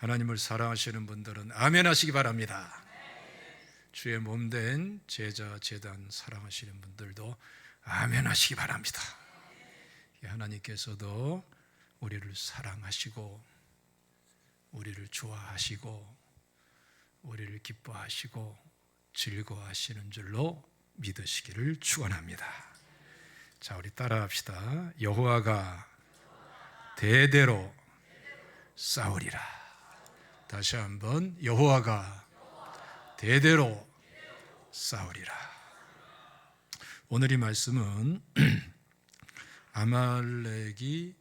하나님을 사랑하시는 분들은 아멘 하시기 바랍니다. 주의 몸된 제자 재단 사랑하시는 분들도 아멘 하시기 바랍니다. 하나님께서도 우리를 사랑하시고 우리를 좋아하시고 우리를 기뻐하시고 즐거워하시는 줄로 믿으시기를 축원합니다. 자, 우리 따라합시다. 여호와가 대대로 싸우리라. 다시 한번, 여호와가 대대로 싸우리라. 오늘 이 말씀은 아말렉이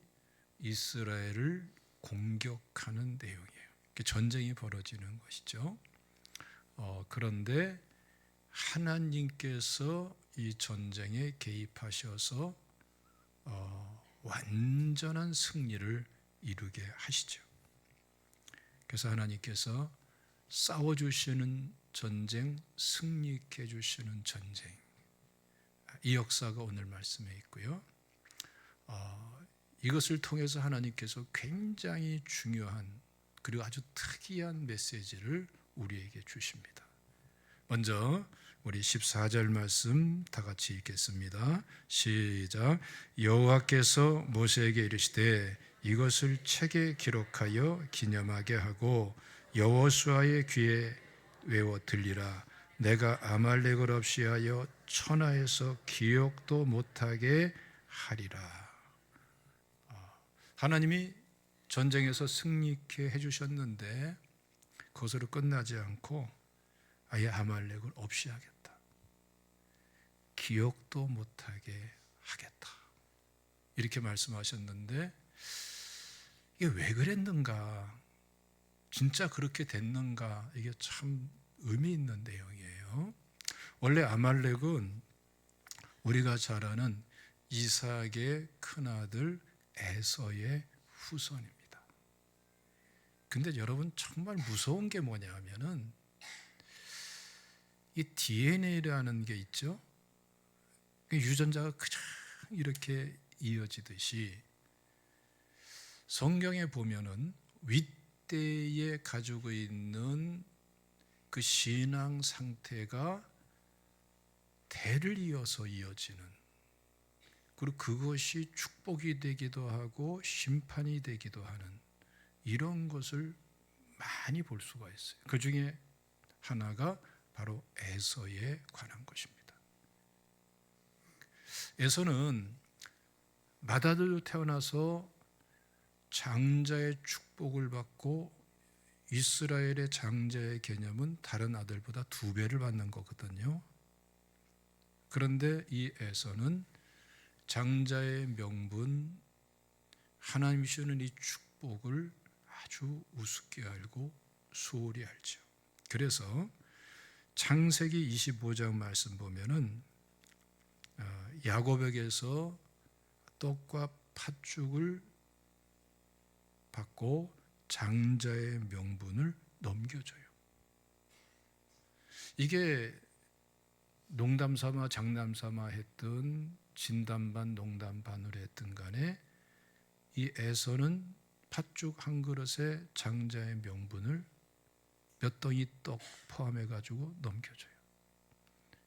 이스라엘을 공격하는 내용이에요. 전쟁이 벌어지는 것이죠. 그런데 하나님께서 이 전쟁에 개입하셔서 완전한 승리를 이루게 하시죠. 그래서 하나님께서 싸워주시는 전쟁, 승리케 해주시는 전쟁, 이 역사가 오늘 말씀에 있고요. 이것을 통해서 하나님께서 굉장히 중요한 그리고 아주 특이한 메시지를 우리에게 주십니다. 먼저 우리 14절 말씀 다 같이 읽겠습니다. 시작. 여호와께서 모세에게 이르시되 이것을 책에 기록하여 기념하게 하고 여호수아의 귀에 외워 들리라. 내가 아말렉을 없이하여 천하에서 기억도 못하게 하리라. 하나님이 전쟁에서 승리케 해주셨는데 그것으로 끝나지 않고 아예 아말렉을 없이 하겠다. 기억도 못하게 하겠다. 이렇게 말씀하셨는데 이게 왜 그랬는가? 진짜 그렇게 됐는가? 이게 참 의미 있는 내용이에요. 원래 아말렉은 우리가 잘 아는 이삭의 큰아들 에서의 후손입니다. 근데 여러분 정말 무서운 게 뭐냐면은 이 DNA라는 게 있죠. 유전자가 그냥 이렇게 이어지듯이 성경에 보면은 윗대에 가지고 있는 그 신앙 상태가 대를 이어서 이어지는, 그리고 그것이 축복이 되기도 하고 심판이 되기도 하는 이런 것을 많이 볼 수가 있어요. 그 중에 하나가 바로 에서에 관한 것입니다. 에서는 맏아들로 태어나서 장자의 축복을 받고 이스라엘의 장자의 개념은 다른 아들보다 2배를 받는 거거든요. 그런데 이 에서는 장자의 명분, 하나님이 주는 이 축복을 아주 우습게 알고 소홀히 알죠. 그래서 창세기 25장 말씀 보면은 야곱에게서 떡과 팥죽을 받고 장자의 명분을 넘겨줘요. 이게 농담 삼아 장담 삼아 했든 진담 반 농담 반으로 했든 간에 이 에서는 팥죽 한 그릇에 장자의 명분을 몇 덩이 떡 포함해 가지고 넘겨줘요.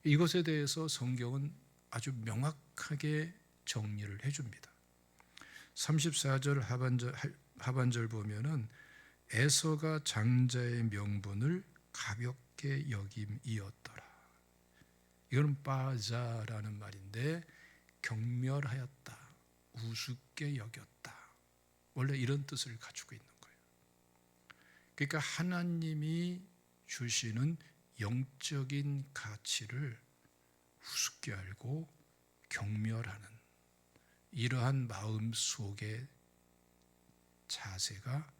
이것에 대해서 성경은 아주 명확하게 정리를 해줍니다. 34절 하반절 보면은 에서가 장자의 명분을 가볍게 여김이었더라. 이건 빠자라는 말인데 경멸하였다, 우습게 여겼다, 원래 이런 뜻을 가지고 있는 거예요. 그러니까 하나님이 주시는 영적인 가치를 우습게 알고 경멸하는 이러한 마음 속에 자세가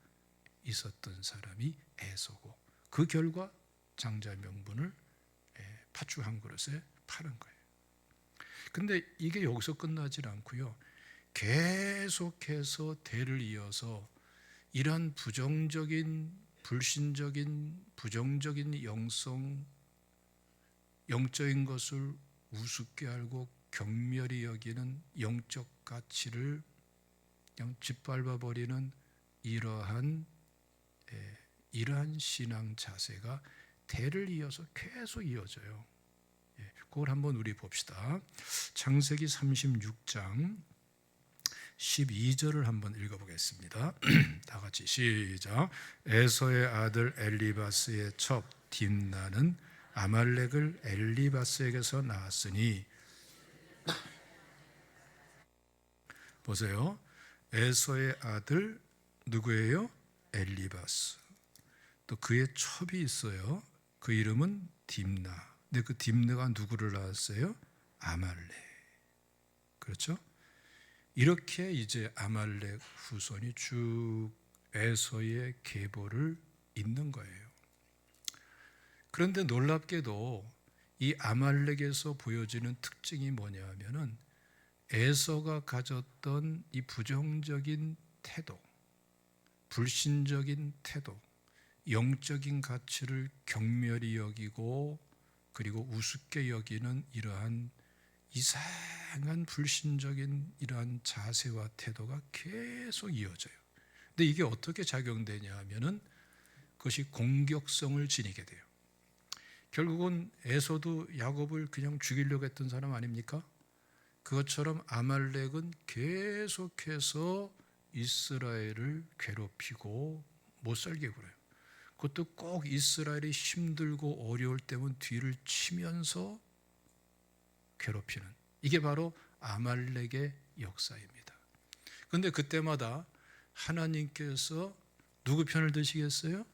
있었던 사람이 에서고, 그 결과 장자 명분을 팥죽 한 그릇에 파는 거예요. 근데 이게 여기서 끝나질 않고요. 계속해서 대를 이어서 이런 부정적인, 불신적인, 부정적인 영적인 것을 우습게 알고 경멸히 여기는 영적 가치를 그냥 짓밟아버리는 이러한 이러한 신앙 자세가 대를 이어서 계속 이어져요. 그걸 한번 우리 봅시다. 창세기 36장 12절을 한번 읽어보겠습니다. 다 같이 시작. 에서의 아들 엘리바스의 첩 딥나는 아말렉을 엘리바스에게서 낳았으니, 보세요. 에서의 아들 누구예요? 엘리바스. 또 그의 첩이 있어요. 그 이름은 딥나. 근데 그 딥나가 누구를 낳았어요? 아말렉. 그렇죠? 이렇게 이제 아말렉 후손이 쭉 에서의 계보를 잇는 거예요. 그런데 놀랍게도 이 아말렉에서 보여지는 특징이 뭐냐 하면은 에서가 가졌던 이 부정적인 태도, 불신적인 태도, 영적인 가치를 경멸히 여기고 그리고 우습게 여기는 이러한 이상한 불신적인 이러한 자세와 태도가 계속 이어져요. 근데 이게 어떻게 작용되냐 하면은 그것이 공격성을 지니게 돼요. 결국은 에서도 야곱을 그냥 죽이려고 했던 사람 아닙니까? 그것처럼 아말렉은 계속해서 이스라엘을 괴롭히고 못 살게 굴어요. 그것도 꼭 이스라엘이 힘들고 어려울 때면 뒤를 치면서 괴롭히는, 이게 바로 아말렉의 역사입니다. 그런데 그때마다 하나님께서 누구 편을 드시겠어요?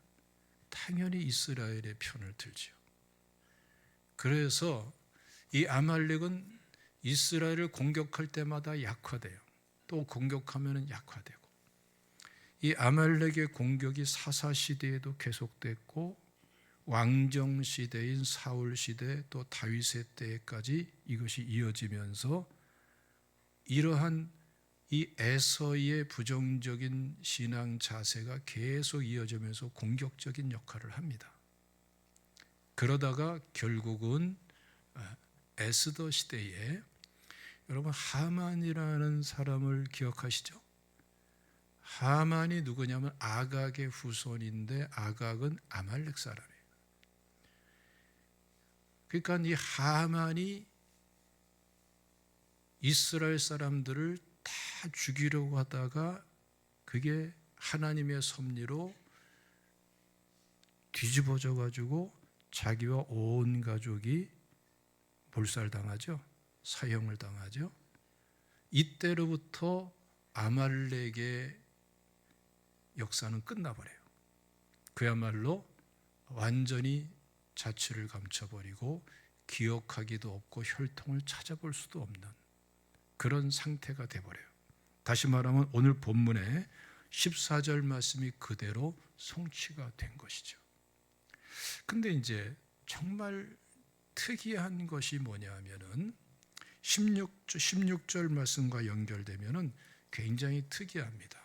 당연히 이스라엘의 편을 들지요. 그래서 이 아말렉은 이스라엘을 공격할 때마다 약화돼요. 또 공격하면 약화되고, 이 아말렉의 공격이 사사 시대에도 계속됐고 왕정 시대인 사울 시대 또 다윗의 때까지 이것이 이어지면서 이러한 이 에서의 부정적인 신앙 자세가 계속 이어지면서 공격적인 역할을 합니다. 그러다가 결국은 에스더 시대에, 여러분 하만이라는 사람을 기억하시죠? 하만이 누구냐면 아각의 후손인데 아각은 아말렉 사람이에요. 그러니까 이 하만이 이스라엘 사람들을 다 죽이려고 하다가 그게 하나님의 섭리로 뒤집어져 가지고 자기와 온 가족이 몰살당하죠. 사형을 당하죠. 이때로부터 아말렉의 역사는 끝나버려요. 그야말로 완전히 자취를 감춰버리고 기억하기도 없고 혈통을 찾아볼 수도 없는 그런 상태가 돼버려요. 다시 말하면 오늘 본문의 14절 말씀이 그대로 성취가 된 것이죠. 근데 이제 정말 특이한 것이 뭐냐 하면은 16절 말씀과 연결되면은 굉장히 특이합니다.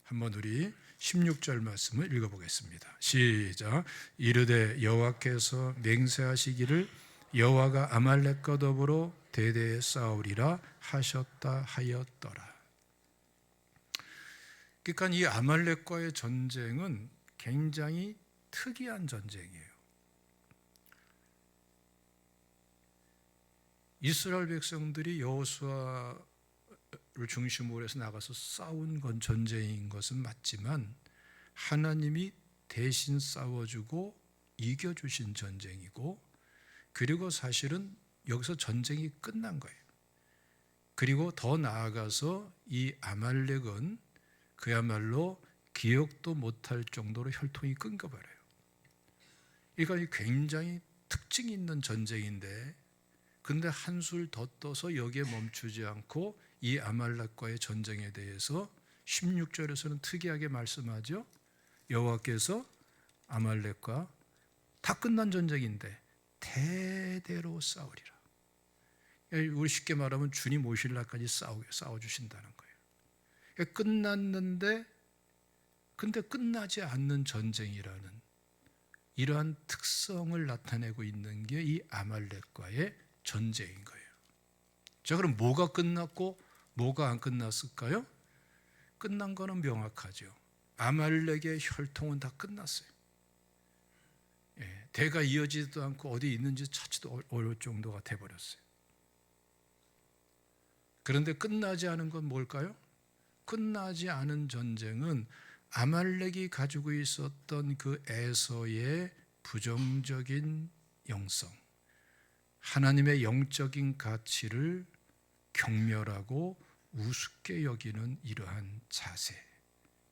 한번 우리 16절 말씀을 읽어보겠습니다. 시작. 이르되 여호와께서 맹세하시기를 여호와가 아말렉과 더불어 대대에 싸우리라 하셨다 하였더라. 그러니까 이 아말렉과의 전쟁은 굉장히 특이한 전쟁이에요. 이스라엘 백성들이 여호수아를 중심으로 해서 나가서 싸운 건 전쟁인 것은 맞지만 하나님이 대신 싸워주고 이겨주신 전쟁이고, 그리고 사실은 여기서 전쟁이 끝난 거예요. 그리고 더 나아가서 이 아말렉은 그야말로 기억도 못할 정도로 혈통이 끊겨버려요. 이건 굉장히 특징 있는 전쟁인데, 근데 한술 더 떠서 여기에 멈추지 않고 이 아말렉과의 전쟁에 대해서 16절에서는 특이하게 말씀하죠. 여호와께서 아말렉과 다 끝난 전쟁인데 대대로 싸우리라. 우리 쉽게 말하면 주님 오실 날까지 싸워주신다는 거예요. 끝났는데 근데 끝나지 않는 전쟁이라는 이러한 특성을 나타내고 있는 게 이 아말렉과의 전쟁인 거예요. 자, 그럼 뭐가 끝났고 뭐가 안 끝났을까요? 끝난 거는 명확하죠. 아말렉의 혈통은 다 끝났어요. 대가 이어지지도 않고 어디 있는지 찾지도 어려울 정도가 돼버렸어요. 그런데 끝나지 않은 건 뭘까요? 끝나지 않은 전쟁은 아말렉이 가지고 있었던 그 에서의 부정적인 영성, 하나님의 영적인 가치를 경멸하고 우습게 여기는 이러한 자세,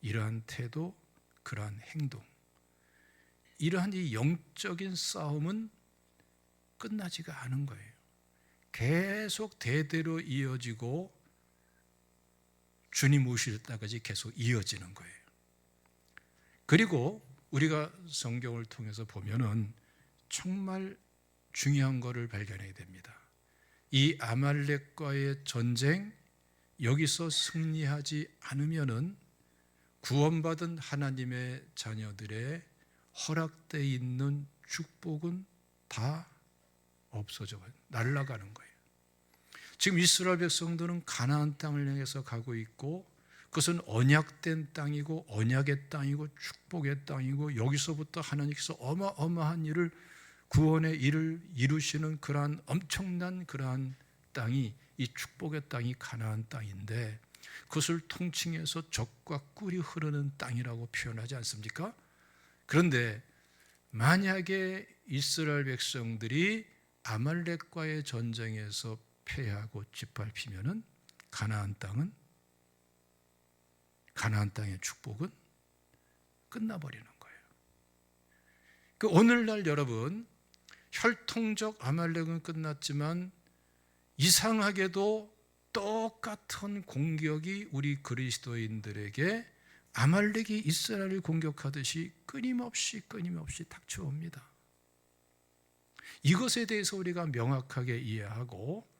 이러한 태도, 그러한 행동, 이러한 이 영적인 싸움은 끝나지가 않은 거예요. 계속 대대로 이어지고 주님 오실 때까지 계속 이어지는 거예요. 그리고 우리가 성경을 통해서 보면은 정말 중요한 것을 발견해야 됩니다. 이 아말렉과의 전쟁, 여기서 승리하지 않으면은 구원받은 하나님의 자녀들의 허락되어 있는 축복은 다 없어져 날아가는 거예요. 지금 이스라엘 백성들은 가나안 땅을 향해서 가고 있고, 그것은 언약된 땅이고 언약의 땅이고 축복의 땅이고, 여기서부터 하나님께서 어마어마한 일을, 구원의 일을 이루시는 그러한 엄청난 그러한 땅이, 이 축복의 땅이 가나안 땅인데, 그것을 통칭해서 젖과 꿀이 흐르는 땅이라고 표현하지 않습니까? 그런데 만약에 이스라엘 백성들이 아말렉과의 전쟁에서 패하고 짓밟히면은 가나안 땅의 축복은 끝나버리는 거예요. 그 오늘날 여러분, 혈통적 아말렉은 끝났지만 이상하게도 똑같은 공격이 우리 그리스도인들에게 아말렉이 이스라엘을 공격하듯이 끊임없이 닥쳐옵니다. 이것에 대해서 우리가 명확하게 이해하고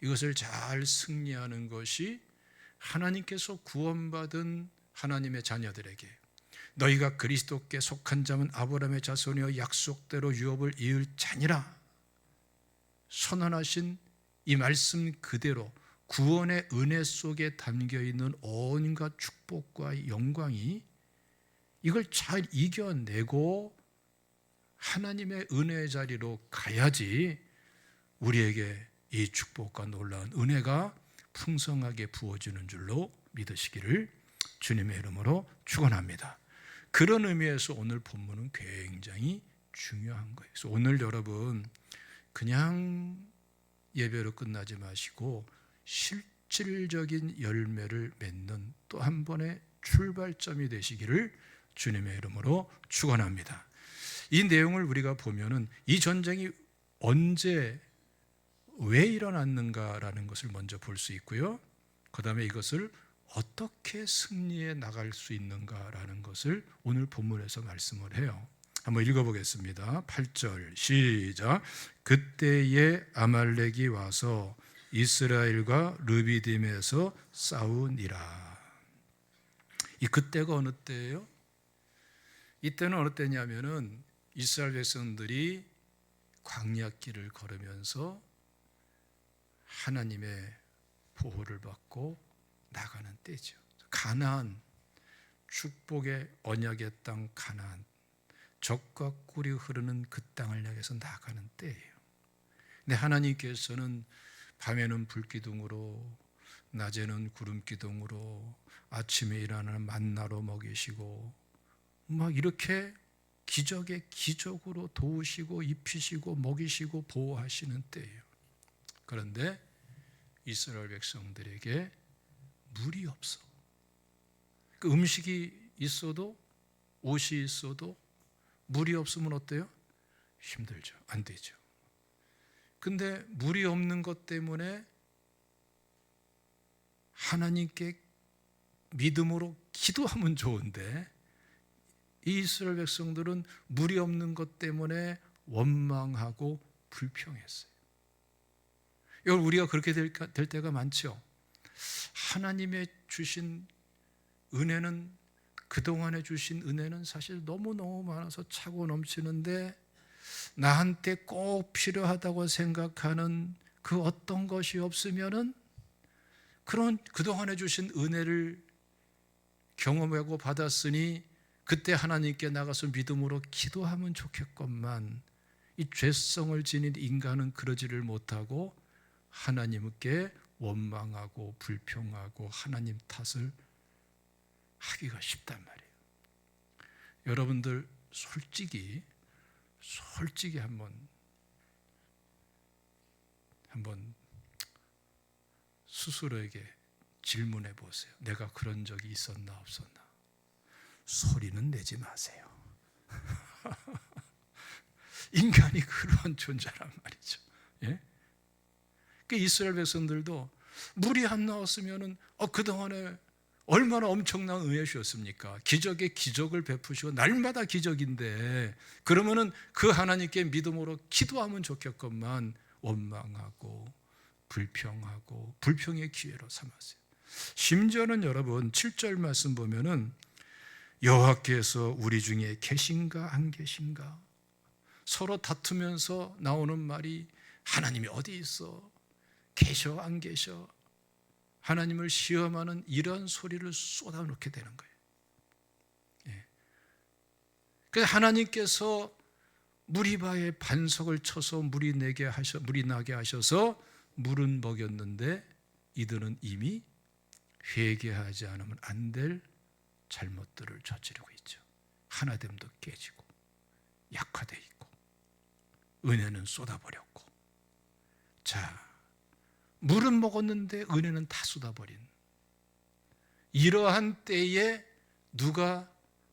이것을 잘 승리하는 것이 하나님께서 구원받은 하나님의 자녀들에게, 너희가 그리스도께 속한 자면 아브라함의 자손이여 약속대로 유업을 이을 자니라 선언하신 이 말씀 그대로 구원의 은혜 속에 담겨있는 온갖 축복과 영광이, 이걸 잘 이겨내고 하나님의 은혜의 자리로 가야지 우리에게 이 축복과 놀라운 은혜가 풍성하게 부어지는 줄로 믿으시기를 주님의 이름으로 축원합니다. 그런 의미에서 오늘 본문은 굉장히 중요한 거예요. 그래서 오늘 여러분, 그냥 예배로 끝나지 마시고 실질적인 열매를 맺는 또 한 번의 출발점이 되시기를 주님의 이름으로 축원합니다. 이 내용을 우리가 보면은 이 전쟁이 언제 왜 일어났는가라는 것을 먼저 볼 수 있고요. 그 다음에 이것을 어떻게 승리해 나갈 수 있는가라는 것을 오늘 본문에서 말씀을 해요. 한번 읽어보겠습니다. 8절 시작. 그때에 아말렉이 와서 이스라엘과 르비딤에서 싸우니라. 이 그때가 어느 때예요? 이때는 어느 때냐면은 이스라엘 백성들이 광야길을 걸으면서 하나님의 보호를 받고 나가는 때죠. 가나안, 축복의 언약의 땅 가나안, 젖과 꿀이 흐르는 그 땅을 향해서 나가는 때예요. 근데 하나님께서는 밤에는 불기둥으로, 낮에는 구름기둥으로, 아침에 일어나는 만나로 먹이시고 막 이렇게 기적의 기적으로 도우시고 입히시고 먹이시고 보호하시는 때예요. 그런데 이스라엘 백성들에게 물이 없어. 그 음식이 있어도, 옷이 있어도 물이 없으면 어때요? 힘들죠. 안 되죠. 근데 물이 없는 것 때문에 하나님께 믿음으로 기도하면 좋은데, 이 이스라엘 백성들은 물이 없는 것 때문에 원망하고 불평했어요. 여러분, 우리가 그렇게 될 때가 많죠. 하나님의 주신 은혜는, 그동안에 주신 은혜는 사실 너무너무 많아서 차고 넘치는데, 나한테 꼭 필요하다고 생각하는 그 어떤 것이 없으면은 그런 그동안에 주신 은혜를 경험하고 받았으니 그때 하나님께 나가서 믿음으로 기도하면 좋겠건만 이 죄성을 지닌 인간은 그러지를 못하고 하나님께 원망하고 불평하고 하나님 탓을 하기가 쉽단 말이에요. 여러분들 솔직히 한번 스스로에게 질문해 보세요. 내가 그런 적이 있었나 없었나? 소리는 내지 마세요. 인간이 그런 존재란 말이죠. 예? 그 이스라엘 백성들도 물이 안 나왔으면은 그동안에 얼마나 엄청난 은혜 주셨습니까? 기적에 기적을 베푸시고 날마다 기적인데 그러면은 그 하나님께 믿음으로 기도하면 좋겠건만 원망하고 불평하고 불평의 기회로 삼았어요. 심지어는 여러분 7절 말씀 보면은 여호와께서 우리 중에 계신가 안 계신가? 서로 다투면서 나오는 말이 하나님이 어디 있어? 계셔 안 계셔? 하나님을 시험하는 이런 소리를 쏟아놓게 되는 거예요. 예. 그래서 하나님께서 무리바에 반석을 쳐서 물이 나게 하셔서 물은 먹였는데 이들은 이미 회개하지 않으면 안 될 잘못들을 저지르고 있죠. 하나됨도 깨지고 약화돼 있고 은혜는 쏟아버렸고, 자, 물은 먹었는데 은혜는 다 쏟아버린 이러한 때에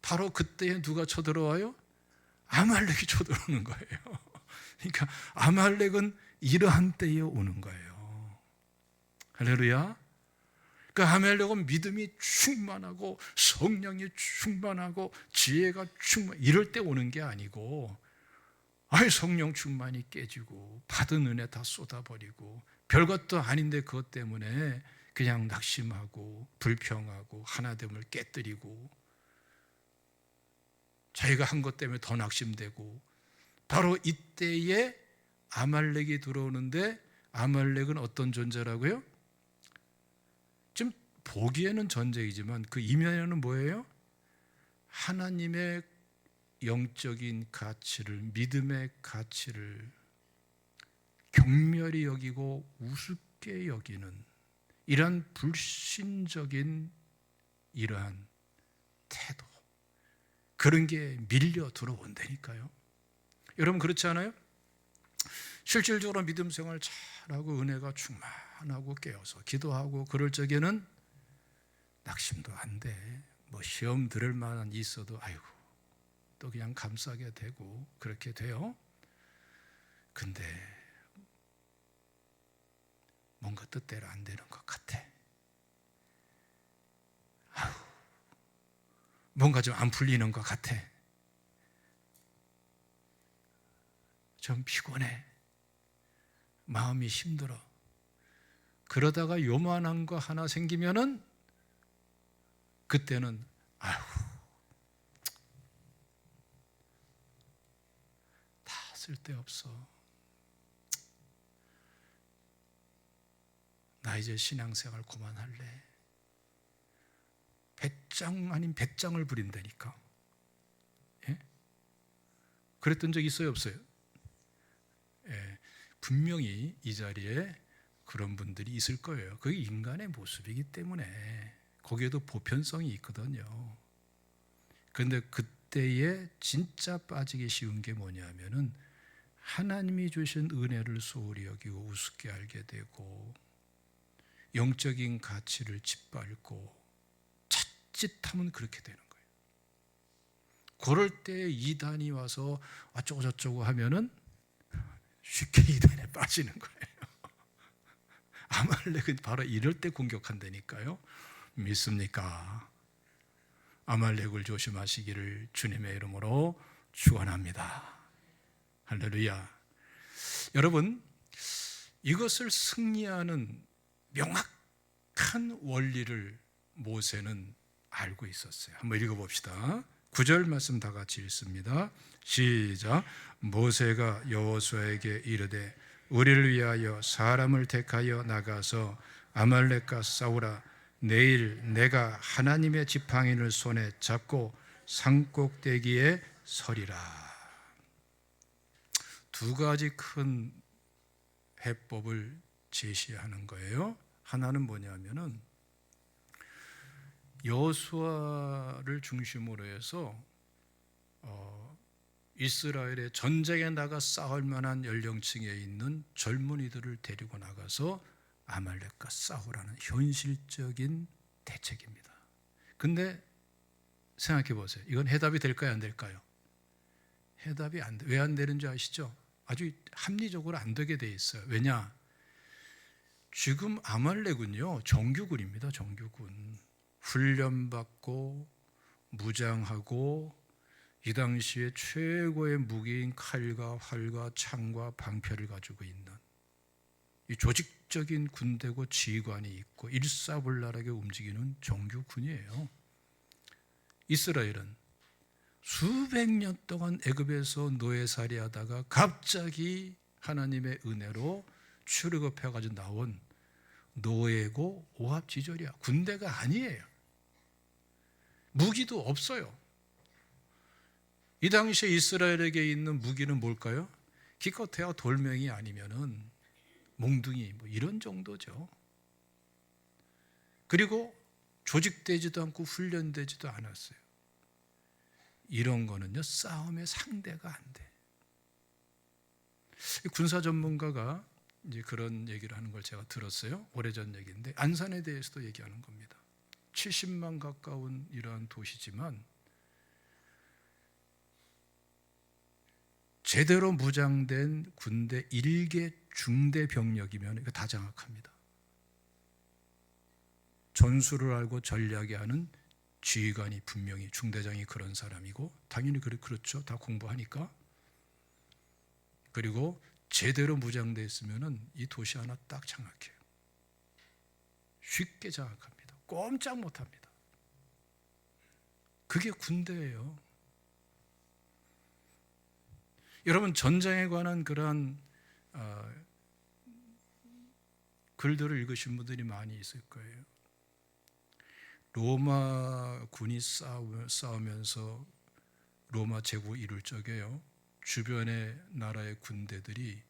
바로 그때에 누가 쳐들어와요? 아말렉이 쳐들어오는 거예요. 그러니까 아말렉은 이러한 때에 오는 거예요. 할렐루야. 그 아말렉은 믿음이 충만하고 성령이 충만하고 지혜가 이럴 때 오는 게 아니고 성령 충만이 깨지고 받은 은혜 다 쏟아버리고 별것도 아닌데 그것 때문에 그냥 낙심하고 불평하고 하나됨을 깨뜨리고 자기가 한 것 때문에 더 낙심되고, 바로 이때에 아말렉이 들어오는데 아말렉은 어떤 존재라고요? 지금 보기에는 전쟁이지만 그 이면에는 뭐예요? 하나님의 영적인 가치를, 믿음의 가치를 경멸히 여기고 우습게 여기는 이러한 불신적인 이러한 태도, 그런 게 밀려 들어온다니까요. 여러분 그렇지 않아요? 실질적으로 믿음 생활 잘하고 은혜가 충만하고 깨어서 기도하고 그럴 적에는 낙심도 안 돼. 시험 들을 만한 있어도 또 그냥 감싸게 되고 그렇게 돼요. 근데 뭔가 뜻대로 안 되는 것 같아. 뭔가 좀 안 풀리는 것 같아. 좀 피곤해. 마음이 힘들어. 그러다가 요만한 거 하나 생기면은 그때는 다 쓸데없어. 나 이제 신앙생활 그만할래. 배짱 아닌 배짱을 부린다니까. 예? 그랬던 적 있어요, 없어요? 예, 분명히 이 자리에 그런 분들이 있을 거예요. 그게 인간의 모습이기 때문에 거기에도 보편성이 있거든요. 그런데 그때에 진짜 빠지기 쉬운 게 뭐냐면은 하나님이 주신 은혜를 소홀히 여기고 우습게 알게 되고 영적인 가치를 짓밟고 자칫하면 그렇게 되는 거예요. 그럴 때 이단이 와서 어쩌고 저쩌고 하면은 쉽게 이단에 빠지는 거예요. 아말렉은 바로 이럴 때 공격한다니까요. 믿습니까? 아말렉을 조심하시기를 주님의 이름으로 축원합니다. 할렐루야. 여러분, 이것을 승리하는 명확한 원리를 모세는 알고 있었어요. 한번 읽어봅시다. 9절 말씀 다 같이 읽습니다. 시작. 모세가 여호수아에게 이르되 우리를 위하여 사람을 택하여 나가서 아말렉과 싸우라. 내일 내가 하나님의 지팡이를 손에 잡고 산꼭대기에 서리라. 두 가지 큰 해법을 제시하는 거예요. 하나는 뭐냐면은 여호수아를 중심으로 해서 이스라엘의 전쟁에 나가 싸울 만한 연령층에 있는 젊은이들을 데리고 나가서 아말렉과 싸우라는 현실적인 대책입니다. 근데 생각해 보세요. 이건 해답이 될까요, 안 될까요? 해답이 안 돼. 왜 안 되는지 아시죠? 아주 합리적으로 안 되게 돼 있어요. 왜냐? 지금 아말렉은요, 정규군입니다. 정규군. 훈련받고 무장하고 이 당시에 최고의 무기인 칼과 활과 창과 방패를 가지고 있는 이 조직적인 군대고 지휘관이 있고 일사불란하게 움직이는 정규군이에요. 이스라엘은 수백 년 동안 애굽에서 노예살이하다가 갑자기 하나님의 은혜로 출애굽해가지고 나온 노예고 오합지졸이야. 군대가 아니에요. 무기도 없어요. 이 당시에 이스라엘에게 있는 무기는 뭘까요? 기껏해야 돌멩이 아니면은 몽둥이 뭐 이런 정도죠. 그리고 조직되지도 않고 훈련되지도 않았어요. 이런 거는요, 싸움의 상대가 안 돼. 군사 전문가가 이제 그런 얘기를 하는 걸 제가 들었어요. 오래전 얘기인데 안산에 대해서도 얘기하는 겁니다. 70만 가까운 이러한 도시지만 제대로 무장된 군대 1개 중대 병력이면 이거 다 장악합니다. 전술을 알고 전략이 하는 지휘관이 분명히 중대장이 그런 사람이고 당연히 그렇죠. 다 공부하니까. 그리고 제대로 무장되어 있으면 이 도시 하나 딱 장악해요. 쉽게 장악합니다. 꼼짝 못합니다. 그게 군대예요. 여러분 전쟁에 관한 그러한 글들을 읽으신 분들이 많이 있을 거예요. 로마 군이 싸우면서 로마 제국 이룰 적에요. 주변의 나라의 군대들이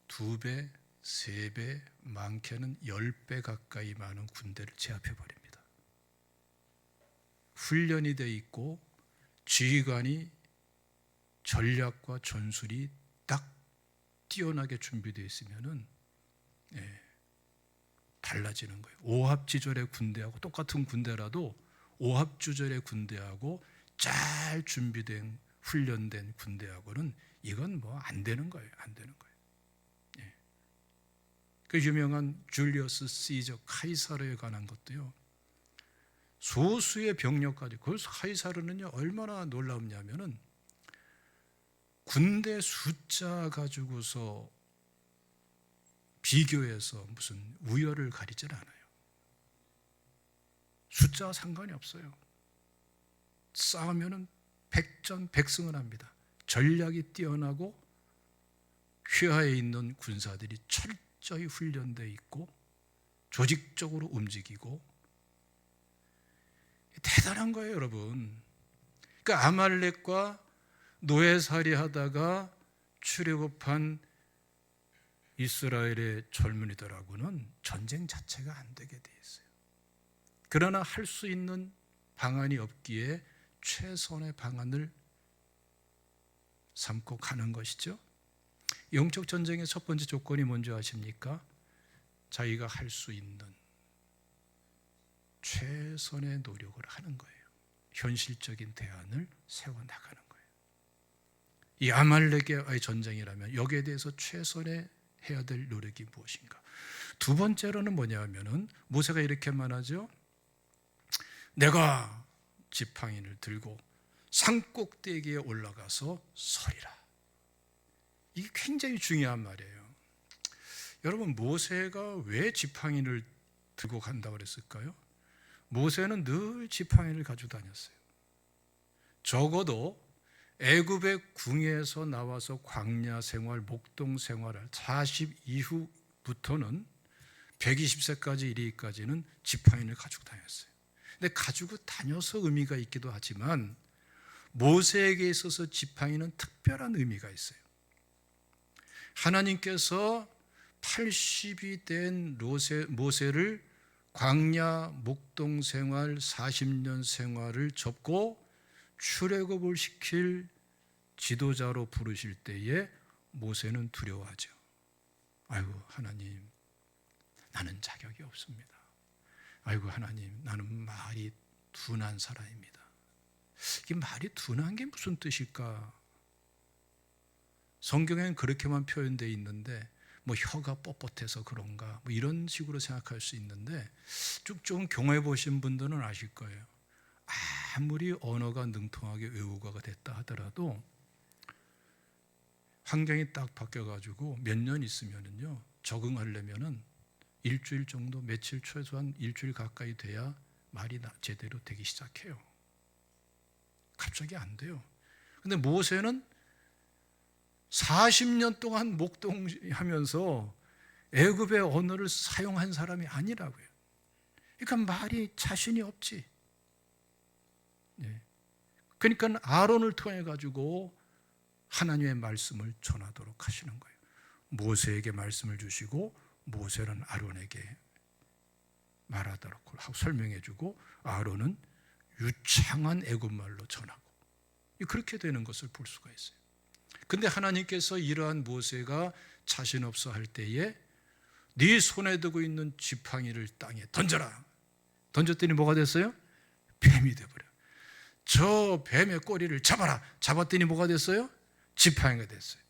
2배, 3배, 많게는 10배 가까이 많은 군대를 제압해버립니다. 훈련이 돼 있고 지휘관이 전략과 전술이 딱 뛰어나게 준비되어 있으면은 달라지는 거예요. 오합지졸의 군대하고 똑같은 군대라도 오합지졸의 군대하고 잘 준비된 훈련된 군대하고는 이건 뭐 안 되는 거예요. 안 되는 거예요. 그 유명한 줄리어스 시저 카이사르에 관한 것도요. 소수의 병력까지. 그 카이사르는요 얼마나 놀라웠냐면은 군대 숫자 가지고서 비교해서 무슨 우열을 가리질 않아요. 숫자와 상관이 없어요. 싸우면은 백전백승을 합니다. 전략이 뛰어나고 휘하에 있는 군사들이 철저히 훈련되어 있고 조직적으로 움직이고 대단한 거예요, 여러분. 그러니까 아말렉과 노예살이 하다가 출애굽한 이스라엘의 젊은이들하고는 전쟁 자체가 안 되게 돼 있어요. 그러나 할 수 있는 방안이 없기에 최선의 방안을 삼고 가는 것이죠. 영적 전쟁의 첫 번째 조건이 뭔지 아십니까? 자기가 할 수 있는 최선의 노력을 하는 거예요. 현실적인 대안을 세워나가는 거예요. 이 아말렉의 전쟁이라면 여기에 대해서 최선의 해야 될 노력이 무엇인가? 두 번째로는 뭐냐 하면은 모세가 이렇게 말하죠. 내가 지팡이를 들고 산꼭대기에 올라가서 서리라. 이게 굉장히 중요한 말이에요. 여러분 모세가 왜 지팡이를 들고 간다고 그랬을까요? 모세는 늘 지팡이를 가지고 다녔어요. 적어도 애굽의 궁에서 나와서 광야 생활, 목동 생활을 40 이후부터는 120세까지 이르기까지는 지팡이를 가지고 다녔어요. 근데 가지고 다녀서 의미가 있기도 하지만 모세에게 있어서 지팡이는 특별한 의미가 있어요. 하나님께서 80이 된 모세를 광야 목동 생활 40년 생활을 접고 출애굽을 시킬 지도자로 부르실 때에 모세는 두려워하죠. 아이고 하나님, 나는 자격이 없습니다. 아이고 하나님, 나는 말이 둔한 사람입니다. 이 말이 둔한 게 무슨 뜻일까? 성경에는 그렇게만 표현되어 있는데 뭐 혀가 뻣뻣해서 그런가 뭐 이런 식으로 생각할 수 있는데 좀 경험해 보신 분들은 아실 거예요. 아무리 언어가 능통하게 외국어가 됐다 하더라도 환경이 딱 바뀌어가지고 몇 년 있으면은요, 적응하려면은 일주일 정도, 며칠, 최소한 일주일 가까이 돼야 말이 제대로 되기 시작해요. 갑자기 안 돼요. 근데 모세는 40년 동안 목동하면서 애굽의 언어를 사용한 사람이 아니라고요. 그러니까 말이 자신이 없지. 그러니까 아론을 통해 가지고 하나님의 말씀을 전하도록 하시는 거예요. 모세에게 말씀을 주시고 모세는 아론에게 말하도록 하고 설명해 주고 아론은 유창한 애굽말로 전하고, 그렇게 되는 것을 볼 수가 있어요. 근데 하나님께서 이러한 모세가 자신 없어 할 때에 네 손에 들고 있는 지팡이를 땅에 던져라. 던졌더니 뭐가 됐어요? 뱀이 돼버려. 저 뱀의 꼬리를 잡아라. 잡았더니 뭐가 됐어요? 지팡이가 됐어요.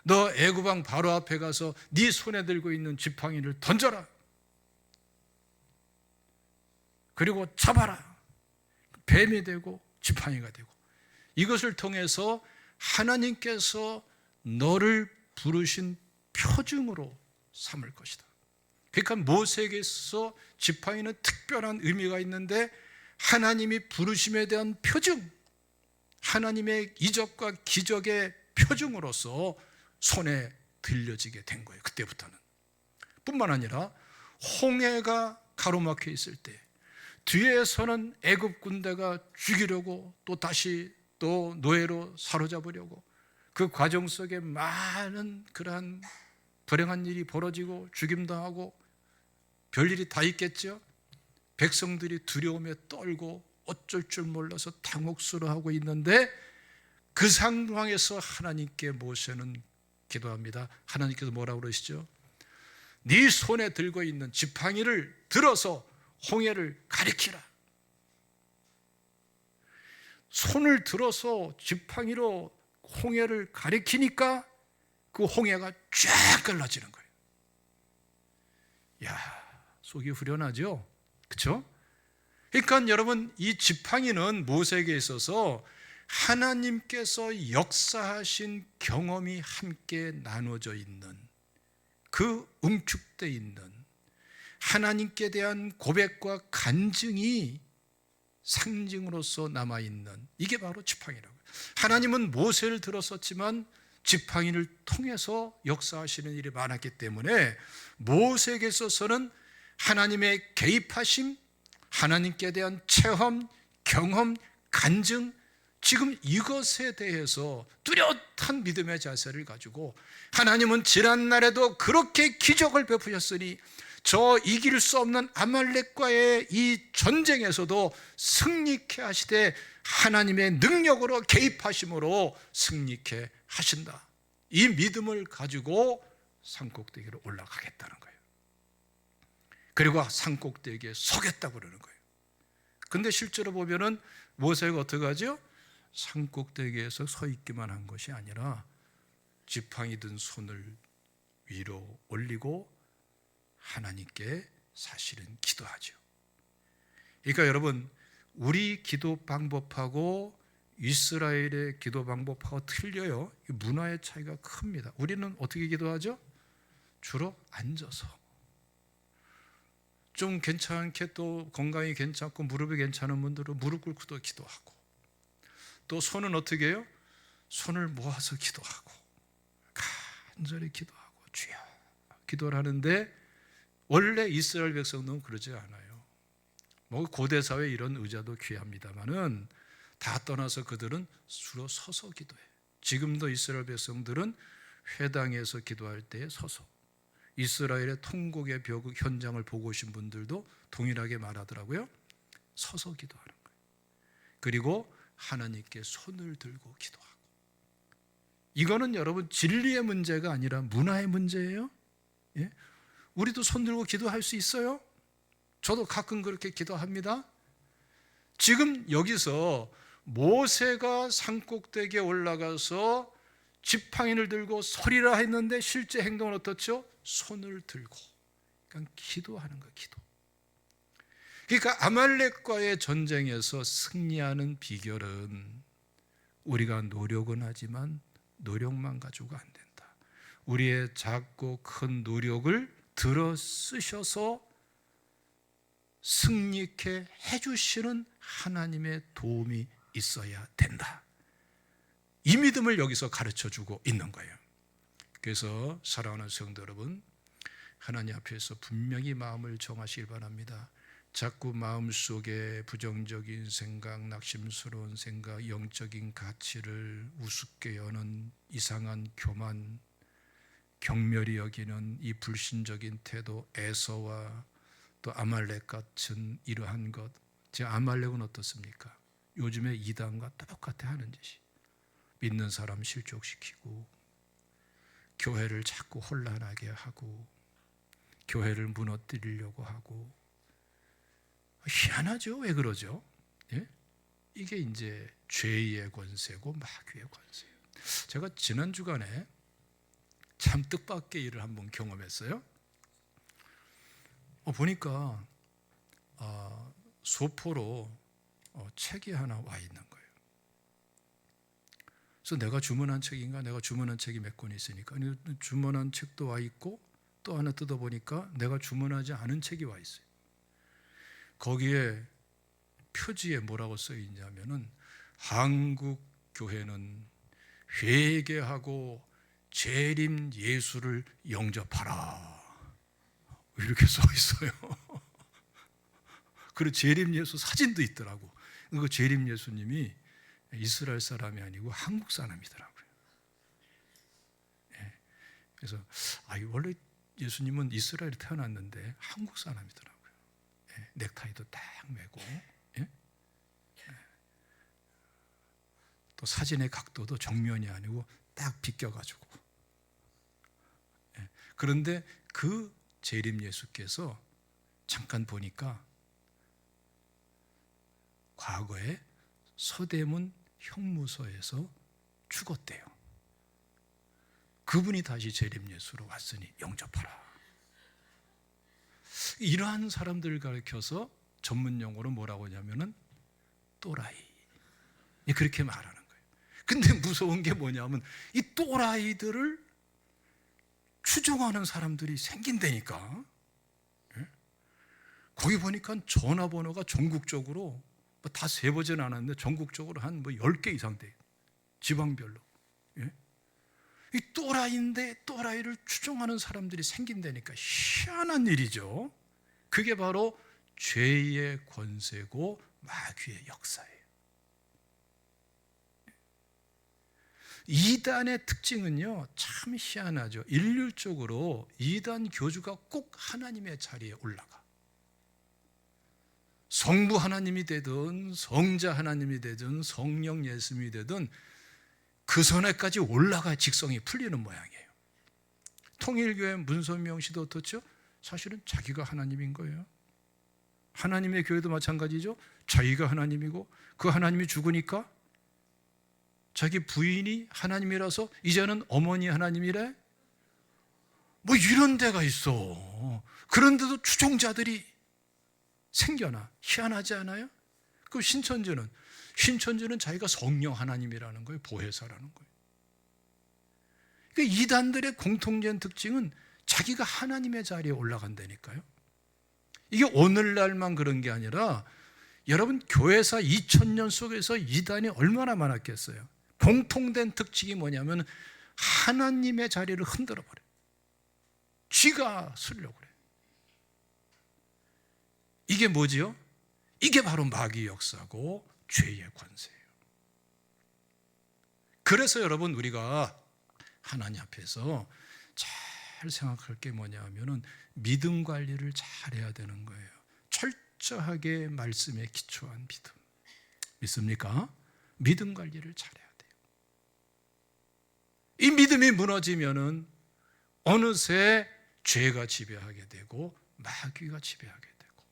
너 애굽 왕 바로 앞에 가서 네 손에 들고 있는 지팡이를 던져라. 그리고 잡아라. 뱀이 되고 지팡이가 되고, 이것을 통해서 하나님께서 너를 부르신 표징으로 삼을 것이다. 그러니까 모세에게 있어서 지팡이는 특별한 의미가 있는데 하나님이 부르심에 대한 표징, 하나님의 이적과 기적의 표징으로서 손에 들려지게 된 거예요. 그때부터는. 뿐만 아니라 홍해가 가로막혀 있을 때 뒤에서는 애굽 군대가 죽이려고 또 다시 또 노예로 사로잡으려고, 그 과정 속에 많은 그러한 불행한 일이 벌어지고 죽임당하고 별일이 다 있겠죠. 백성들이 두려움에 떨고 어쩔 줄 몰라서 당혹스러워하고 있는데 그 상황에서 하나님께 모세는 기도합니다. 하나님께서 뭐라고 그러시죠? 네 손에 들고 있는 지팡이를 들어서 홍해를 가리키라. 손을 들어서 지팡이로 홍해를 가리키니까 그 홍해가 쫙 갈라지는 거예요. 야, 속이 후련하죠? 그렇죠? 그러니까 여러분, 이 지팡이는 모세에게 있어서 하나님께서 역사하신 경험이 함께 나눠져 있는, 그 응축되어 있는 하나님께 대한 고백과 간증이 상징으로서 남아있는, 이게 바로 지팡이라고요. 하나님은 모세를 들었었지만 지팡이를 통해서 역사하시는 일이 많았기 때문에 모세에게 있어서는 하나님의 개입하심, 하나님께 대한 체험, 경험, 간증, 지금 이것에 대해서 뚜렷한 믿음의 자세를 가지고 하나님은 지난날에도 그렇게 기적을 베푸셨으니 저 이길 수 없는 아말렉과의 이 전쟁에서도 승리케 하시되 하나님의 능력으로 개입하심으로 승리케 하신다. 이 믿음을 가지고 산꼭대기로 올라가겠다는 거예요. 그리고 산꼭대기에 서겠다고 그러는 거예요. 근데 실제로 보면은 모세가 어떻게 하죠? 산꼭대기에서 서 있기만 한 것이 아니라 지팡이 든 손을 위로 올리고 하나님께 사실은 기도하죠. 그러니까 여러분, 우리 기도 방법하고 이스라엘의 기도 방법하고 틀려요. 문화의 차이가 큽니다. 우리는 어떻게 기도하죠? 주로 앉아서. 좀 괜찮게, 또 건강이 괜찮고 무릎이 괜찮은 분들은 무릎 꿇고도 기도하고, 또 손은 어떻게 해요? 손을 모아서 기도하고 간절히 기도하고 주여 기도를 하는데, 원래 이스라엘 백성들은 그러지 않아요. 뭐 고대 사회 이런 의자도 귀합니다만은 다 떠나서 그들은 주로 서서 기도해요. 지금도 이스라엘 백성들은 회당에서 기도할 때에 서서, 이스라엘의 통곡의 벽 현장을 보고 오신 분들도 동일하게 말하더라고요. 서서 기도하는 거예요. 그리고 하나님께 손을 들고 기도하고. 이거는 여러분 진리의 문제가 아니라 문화의 문제예요. 예? 우리도 손 들고 기도할 수 있어요. 저도 가끔 그렇게 기도합니다. 지금 여기서 모세가 산꼭대기에 올라가서 지팡이를 들고 서리라 했는데 실제 행동은 어떻죠? 손을 들고. 그러니까 기도하는 거예요. 기도. 그러니까 아말렉과의 전쟁에서 승리하는 비결은 우리가 노력은 하지만 노력만 가지고가 안 된다. 우리의 작고 큰 노력을 들어 쓰셔서 승리케 해주시는 하나님의 도움이 있어야 된다. 이 믿음을 여기서 가르쳐주고 있는 거예요. 그래서 사랑하는 성도 여러분, 하나님 앞에서 분명히 마음을 정하시길 바랍니다. 자꾸 마음속에 부정적인 생각, 낙심스러운 생각, 영적인 가치를 우습게 여는 이상한 교만, 경멸히 여기는 이 불신적인 태도, 에서와 또 아말렉 같은 이러한 것. 제 아말렉은 어떻습니까? 요즘에 이단과 똑같아 하는 짓이. 믿는 사람 실족시키고, 교회를 자꾸 혼란하게 하고, 교회를 무너뜨리려고 하고. 희한하죠? 왜 그러죠? 예? 이게 이제 죄의 권세고 마귀의 권세예요. 제가 지난 주간에 참 뜻밖의 일을 한번 경험했어요. 보니까 소포로 책이 하나 와 있는 거예요. 그래서 내가 주문한 책인가? 내가 주문한 책이 몇 권 있으니까 주문한 책도 와 있고, 또 하나 뜯어보니까 내가 주문하지 않은 책이 와 있어요. 거기에 표지에 뭐라고 써 있냐면은 한국 교회는 회개하고 재림 예수를 영접하라, 이렇게 써 있어요. 그리고 재림 예수 사진도 있더라고. 그 재림 예수님이 이스라엘 사람이 아니고 한국 사람이더라고요. 예. 그래서 원래 예수님은 이스라엘에 태어났는데 한국 사람이더라고요. 예. 넥타이도 딱 매고, 예? 또 사진의 각도도 정면이 아니고 딱 비껴가지고. 예. 그런데 그 재림 예수께서 잠깐 보니까 과거에 서대문 형무소에서 죽었대요. 그분이 다시 재림 예수로 왔으니 영접하라. 이러한 사람들을 가르쳐서 전문 용어로 뭐라고 하냐면은 또라이, 그렇게 말하는 거예요. 근데 무서운 게 뭐냐면 이 또라이들을 추종하는 사람들이 생긴다니까. 거기 보니까 전화번호가 전국적으로 다 세보진 않았는데 전국적으로 한 10개 이상 돼요. 지방별로. 예? 이 또라이인데 또라이를 추종하는 사람들이 생긴다니까 희한한 일이죠. 그게 바로 죄의 권세고 마귀의 역사예요. 이단의 특징은요, 참 희한하죠. 일률적으로 이단 교주가 꼭 하나님의 자리에 올라가. 성부 하나님이 되든 성자 하나님이 되든 성령 예수님이 되든 그 선에까지 올라가야 직성이 풀리는 모양이에요. 통일교회 문선명 씨도 어떻죠? 사실은 자기가 하나님인 거예요. 하나님의 교회도 마찬가지죠. 자기가 하나님이고 그 하나님이 죽으니까 자기 부인이 하나님이라서 이제는 어머니 하나님이래. 뭐 이런 데가 있어. 그런데도 추종자들이 생겨나. 희한하지 않아요? 그럼 신천지는 자기가 성령 하나님이라는 거예요. 보혜사라는 거예요. 그러니까 이단들의 공통된 특징은 자기가 하나님의 자리에 올라간다니까요. 이게 오늘날만 그런 게 아니라 여러분 교회사 2000년 속에서 이단이 얼마나 많았겠어요. 공통된 특징이 뭐냐면 하나님의 자리를 흔들어 버려요. 쥐가 쓰려고 그래요. 이게 뭐지요? 이게 바로 마귀의 역사고 죄의 권세예요. 그래서 여러분 우리가 하나님 앞에서 잘 생각할 게 뭐냐 하면은 믿음 관리를 잘해야 되는 거예요. 철저하게 말씀에 기초한 믿음. 믿습니까? 믿음 관리를 잘해야 돼요. 이 믿음이 무너지면은 어느새 죄가 지배하게 되고 마귀가 지배하게 되고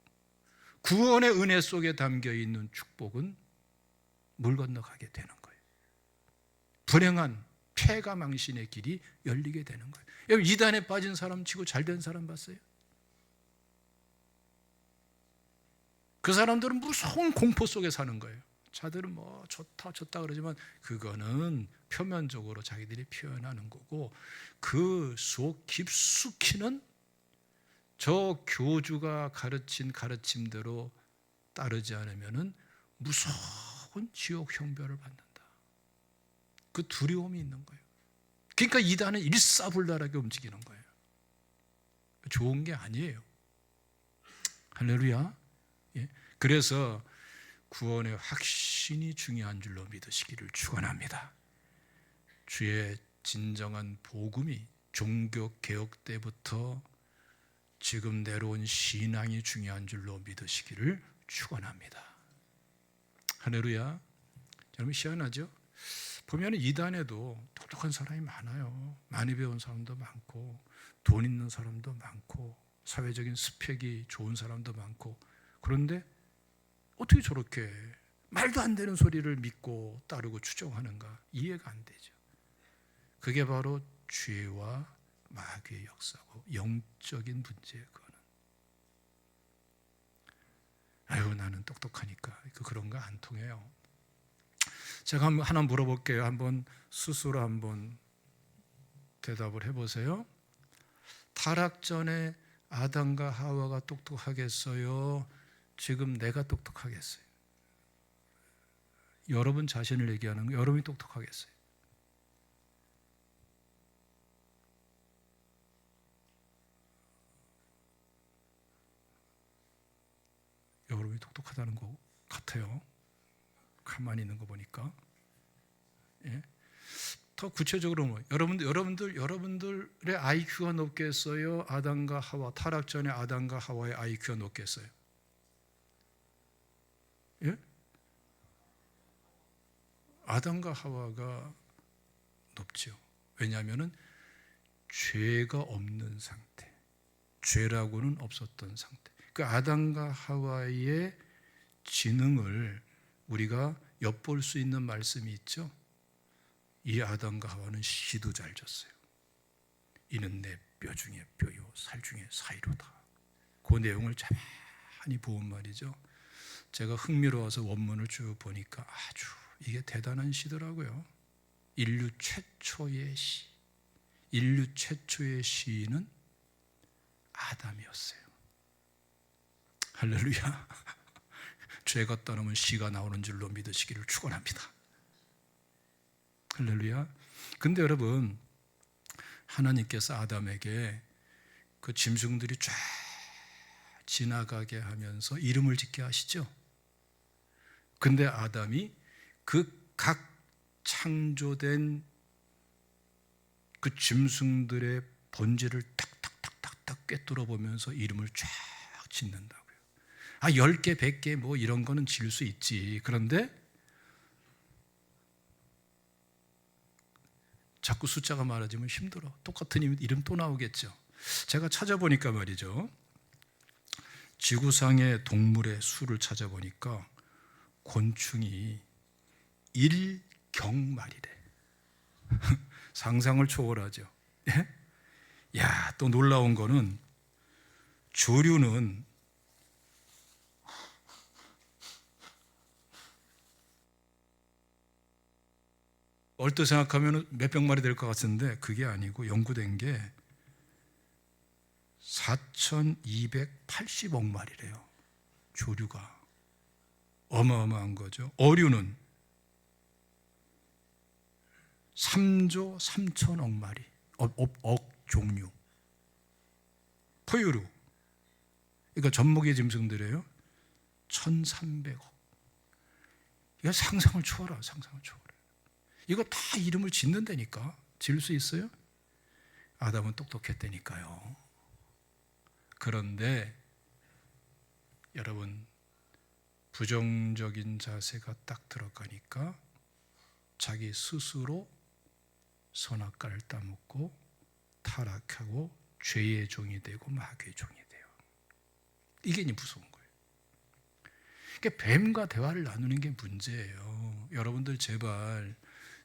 구원의 은혜 속에 담겨 있는 축복은 물 건너가게 되는 거예요. 불행한 폐가 망신의 길이 열리게 되는 거예요. 여러분 이단에 빠진 사람 치고 잘된 사람 봤어요? 그 사람들은 무서운 공포 속에 사는 거예요. 자들은 뭐 좋다 그러지만 그거는 표면적으로 자기들이 표현하는 거고 그 속 깊숙이는 저 교주가 가르친 가르침대로 따르지 않으면은 무서운 지옥 형벌을 받는다. 그 두려움이 있는 거예요. 그러니까 이단은 일사불란하게 움직이는 거예요. 좋은 게 아니에요. 할렐루야. 예. 그래서 구원의 확신이 중요한 줄로 믿으시기를 축원합니다. 주의 진정한 복음이 종교개혁 때부터 지금 내려온 신앙이 중요한 줄로 믿으시기를 축원합니다. 할렐루야. 여러분 희한하죠? 보면 이단에도 똑똑한 사람이 많아요. 많이 배운 사람도 많고 돈 있는 사람도 많고 사회적인 스펙이 좋은 사람도 많고 그런데 어떻게 저렇게 말도 안 되는 소리를 믿고 따르고 추종하는가 이해가 안 되죠. 그게 바로 죄와 마귀의 역사고 영적인 문제예요. 그거는. 아유 나는 똑똑하니까 그런 거 안 통해요. 제가 하나 물어볼게요. 한번 스스로 한번 대답을 해보세요. 타락 전에 아담과 하와가 똑똑하겠어요? 지금 내가 똑똑하겠어요? 여러분 자신을 얘기하는 거 여러분이 똑똑하겠어요? 여러분이 똑똑하다는 것 같아요. 가만히 있는 거 보니까. 예? 더 구체적으로 여러분들의 IQ가 높겠어요? 아담과 하와 타락 전에 아담과 하와의 IQ가 높겠어요? 예? 아담과 하와가 높죠. 왜냐하면은 죄가 없는 상태, 죄라고는 없었던 상태. 그 아담과 하와의 지능을 우리가 엿볼 수 있는 말씀이 있죠. 이 아담과 하와는 시도 잘 졌어요. 이는 내 뼈 중에 뼈요 살 중에 살이로다. 그 내용을 가만히 보면 말이죠. 제가 흥미로워서 원문을 쭉 보니까 아주 이게 대단한 시더라고요. 인류 최초의 시. 인류 최초의 시인은 아담이었어요. 할렐루야. 죄가 떠나면 시가 나오는 줄로 믿으시기를 축원합니다. 할렐루야. 근데 여러분 하나님께서 아담에게 그 짐승들이 쫙 지나가게 하면서 이름을 짓게 하시죠. 근데 아담이 그 각 창조된 그 짐승들의 본질을 탁탁탁탁탁 꿰뚫어 보면서 이름을 쫙 짓는다고요. 10개, 100개 뭐 이런 거는 지을 수 있지. 그런데 자꾸 숫자가 많아지면 힘들어. 똑같은 이름 또 나오겠죠. 제가 찾아보니까 말이죠. 지구상의 동물의 수를 찾아보니까 곤충이 1경마리래. 상상을 초월하죠. 예? 야, 또 놀라운 거는 조류는 얼핏 생각하면 몇백 마리 될 것 같은데 그게 아니고 연구된 게 4,280억 마리래요. 조류가. 어마어마한 거죠. 어류는 3조 3천억 마리. 억 종류. 포유류. 그러니까 젖먹이 짐승들이에요. 1300억. 이거 상상을 초월해. 상상을 초월해. 이거 다 이름을 짓는다니까. 지을 수 있어요? 아담은 똑똑했다니까요. 그런데 여러분, 부정적인 자세가 딱 들어가니까 자기 스스로 선악과를 따먹고 타락하고 죄의 종이 되고 마귀의 종이 돼요. 이게 무서운 거예요. 그러니까 뱀과 대화를 나누는 게 문제예요. 여러분들 제발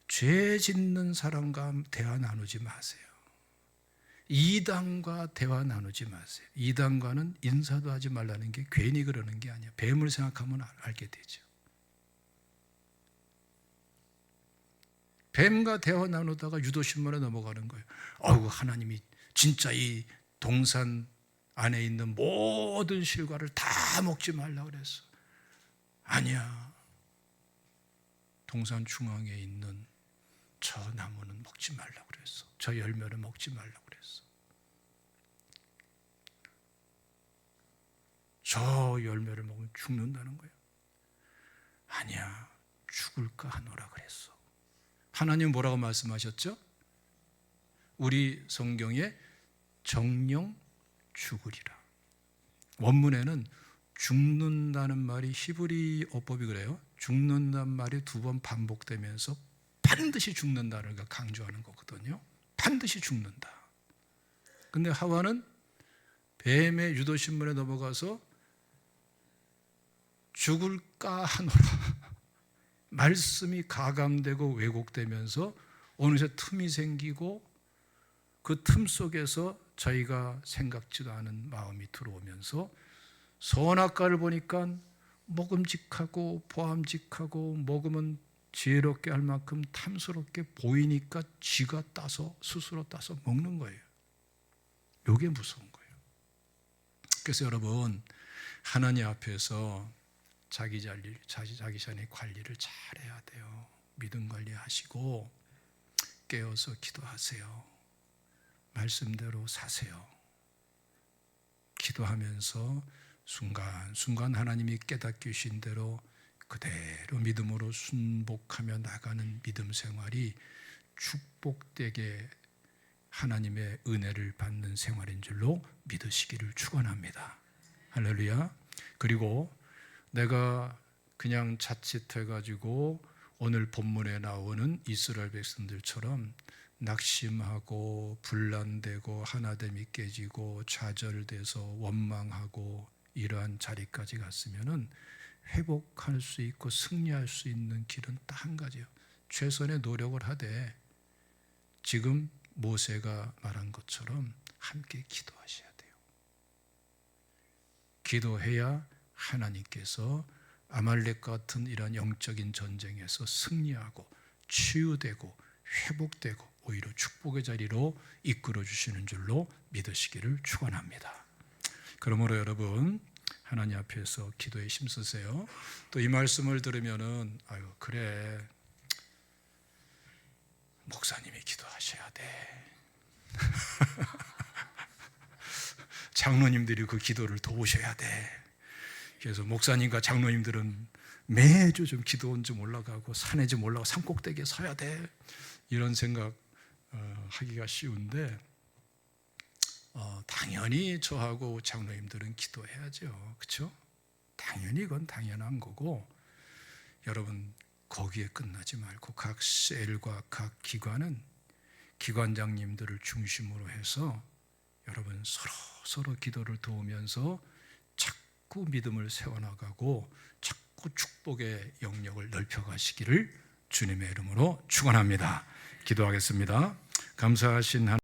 죄 짓는 사람과 대화 나누지 마세요. 이단과 대화 나누지 마세요. 이단과는 인사도 하지 말라는 게 괜히 그러는 게 아니야. 뱀을 생각하면 알게 되죠. 뱀과 대화 나누다가 유도신문에 넘어가는 거예요. 하나님이 진짜 이 동산 안에 있는 모든 실과를 다 먹지 말라고 그랬어. 아니야. 동산 중앙에 있는 저 나무는 먹지 말라고 그랬어. 저 열매를 먹지 말라고 그랬어. 저 열매를 먹으면 죽는다는 거예요. 아니야. 죽을까 하노라 그랬어. 하나님 뭐라고 말씀하셨죠? 우리 성경에 정령 죽으리라. 원문에는 죽는다는 말이 히브리 어법이 그래요. 죽는다는 말이 2번 반복되면서 반드시 죽는다를 강조하는 거거든요. 반드시 죽는다. 근데 하와는 뱀의 유도신문에 넘어가서 죽을까 하노라. 말씀이 가감되고 왜곡되면서 어느새 틈이 생기고 그 틈 속에서 저희가 생각지도 않은 마음이 들어오면서 선악과를 보니까 먹음직하고 보암직하고 먹으면 지혜롭게 할 만큼 탐스럽게 보이니까 지가 따서 스스로 따서 먹는 거예요. 이게 무서운 거예요. 그래서 여러분, 하나님 앞에서 자기 자신의 관리를 잘해야 돼요. 믿음 관리하시고 깨어서 기도하세요. 말씀대로 사세요. 기도하면서 순간순간 하나님이 깨닫게 주신 대로 그대로 믿음으로 순복하며 나가는 믿음 생활이 축복되게 하나님의 은혜를 받는 생활인 줄로 믿으시기를 축원합니다. 할렐루야. 그리고 내가 그냥 자칫해가지고 오늘 본문에 나오는 이스라엘 백성들처럼 낙심하고 분란되고 하나됨이 깨지고 좌절돼서 원망하고 이러한 자리까지 갔으면은 회복할 수 있고 승리할 수 있는 길은 딱 한 가지예요. 최선의 노력을 하되 지금 모세가 말한 것처럼 함께 기도하셔야 돼요. 기도해야 하나님께서 아말렉 같은 이런 영적인 전쟁에서 승리하고 치유되고 회복되고 오히려 축복의 자리로 이끌어 주시는 줄로 믿으시기를 축원합니다. 그러므로 여러분, 하나님 앞에서 기도에 힘쓰세요. 또 이 말씀을 들으면은 그래, 목사님이 기도하셔야 돼. 장로님들이 그 기도를 도우셔야 돼. 그래서 목사님과 장로님들은 매주 좀 기도원 좀 올라가고 산에 좀 올라가고 산꼭대기에 서야 돼. 이런 생각 하기가 쉬운데 당연히 저하고 장로님들은 기도해야죠. 그렇죠? 당연히 그건 당연한 거고, 여러분 거기에 끝나지 말고 각 셀과 각 기관은 기관장님들을 중심으로 해서 여러분 서로 기도를 도우면서 자꾸 믿음을 세워나가고 자꾸 축복의 영역을 넓혀가시기를 주님의 이름으로 축원합니다. 기도하겠습니다. 감사하신 하나님,